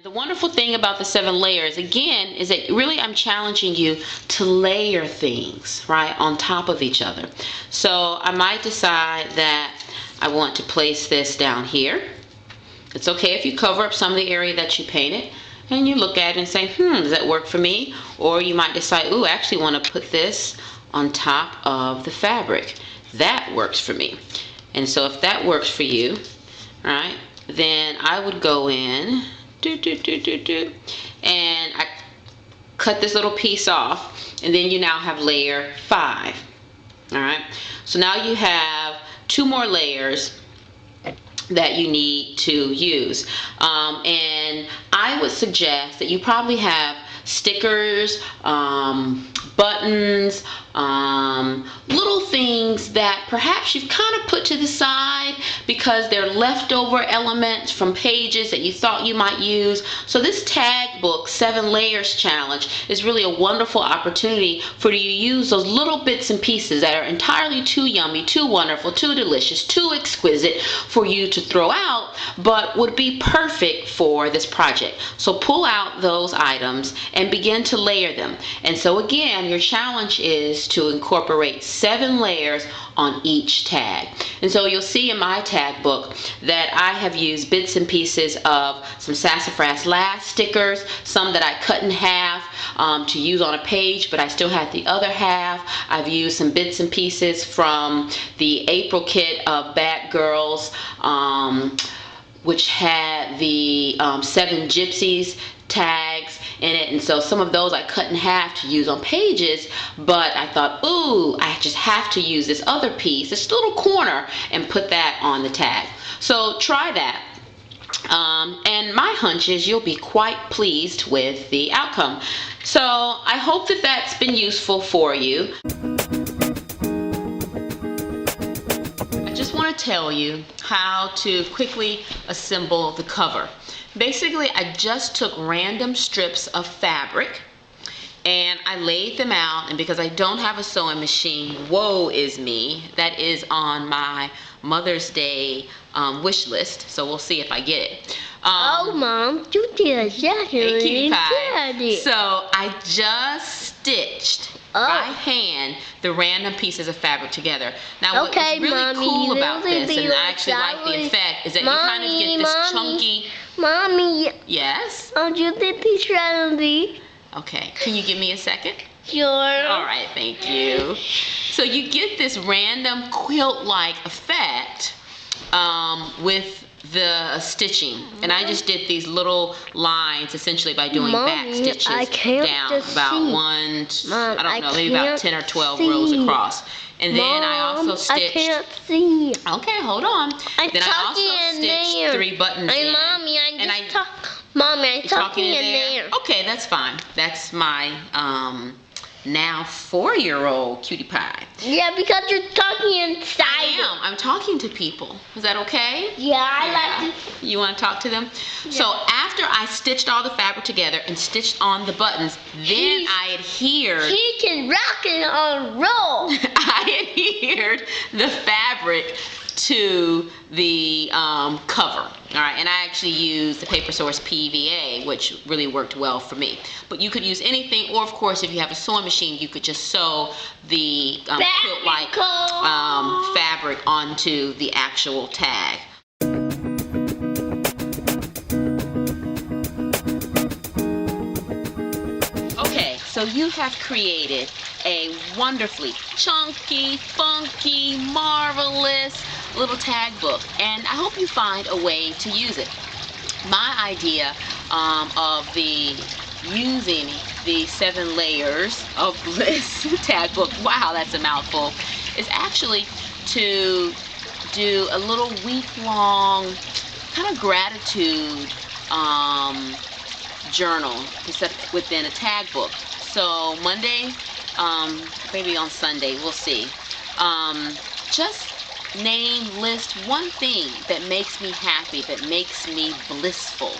The wonderful thing about the 7 layers, again, is that really I'm challenging you to layer things, right, on top of each other. So I might decide that I want to place this down here. It's okay if you cover up some of the area that you painted and you look at it and say, does that work for me? Or you might decide, ooh, I actually want to put this on top of the fabric. That works for me. And so if that works for you, right, then I would go in and I cut this little piece off, and then you now have layer 5. All right, so now you have 2 more layers that you need to use, and I would suggest that you probably have stickers, buttons, little things that perhaps you've kind of put to the side because they're leftover elements from pages that you thought you might use. So this tag book 7 layers challenge is really a wonderful opportunity for you to use those little bits and pieces that are entirely too yummy, too wonderful, too delicious, too exquisite for you to throw out, but would be perfect for this project. So pull out those items and begin to layer them. And so again, your challenge is to incorporate 7 layers on each tag. And so you'll see in my tag book that I have used bits and pieces of some sassafras last stickers, some that I cut in half to use on a page, but I still had the other half. I've used some bits and pieces from the April kit of Bad Girls, which had the 7 gypsies tags in it, and so some of those I cut in half to use on pages, but I thought, ooh, I just have to use this other piece, this little corner, and put that on the tag. So try that, and my hunch is you'll be quite pleased with the outcome. So I hope that that's been useful for you. I just want to tell you how to quickly assemble the cover. Basically, I just took random strips of fabric and I laid them out, and because I don't have a sewing machine, woe is me, that is on my Mother's Day wish list, so we'll see if I get it. Oh, Mom, you did exactly. Hey, cutie pie. So I just stitched by hand the random pieces of fabric together. Now what's really cool about this, and I actually like the effect, is that you kind of get this chunky... Mommy. Yes? You did this randomly. Okay, can you give me a second? Sure. All right, thank you. So you get this random quilt-like effect with the stitching, and I just did these little lines essentially by doing back stitches down about I don't know, maybe about 10 or 12 rows across. And then I also stitched. I can't see. Okay, hold on. Then I also stitched 3 buttons in. Mommy, I'm talking in there. Okay, that's fine. That's my now 4-year-old cutie pie. Yeah, because you're talking inside. I'm talking to people. Is that okay? Yeah, I like to. You want to talk to them? Yeah. So after I stitched all the fabric together and stitched on the buttons, then I adhered. She can rock it on roll. I adhered the fabric to the cover. All right, and I actually used the Paper Source PVA, which really worked well for me. But you could use anything, or of course, if you have a sewing machine, you could just sew the quilt-like fabric onto the actual tag. Okay, so you have created a wonderfully chunky, funky, marvelous little tag book, and I hope you find a way to use it. My idea of using the 7 layers of bliss tag book, wow, that's a mouthful, is actually to do a little week-long kind of gratitude journal within a tag book. So Monday, maybe on Sunday, we'll see. Just list one thing that makes me happy, that makes me blissful.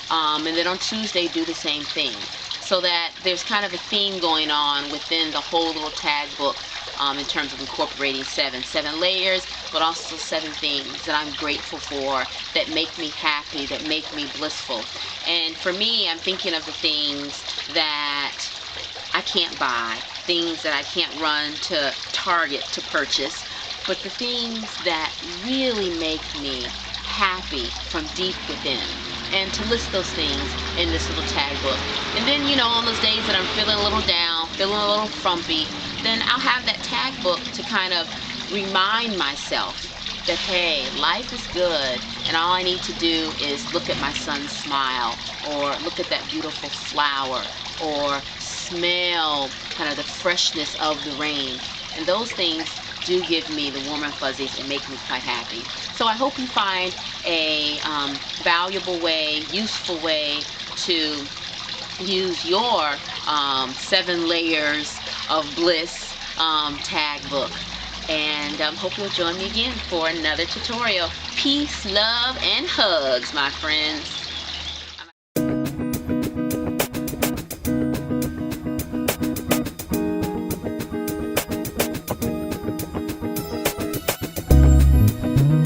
And then on Tuesday, do the same thing. So that there's kind of a theme going on within the whole little tag book in terms of incorporating 7 layers, but also 7 things that I'm grateful for, that make me happy, that make me blissful. And for me, I'm thinking of the things that I can't buy, things that I can't run to Target to purchase, but the things that really make me happy from deep within. And to list those things in this little tag book. And then, on those days that I'm feeling a little down, feeling a little frumpy, then I'll have that tag book to kind of remind myself that, hey, life is good, and all I need to do is look at my son's smile, or look at that beautiful flower, or smell kind of the freshness of the rain. And those things do give me the warm and fuzzies and make me quite happy. So I hope you find a valuable way, useful way to use your 7 layers of bliss tag book. And hope you'll join me again for another tutorial. Peace, love, and hugs, my friends.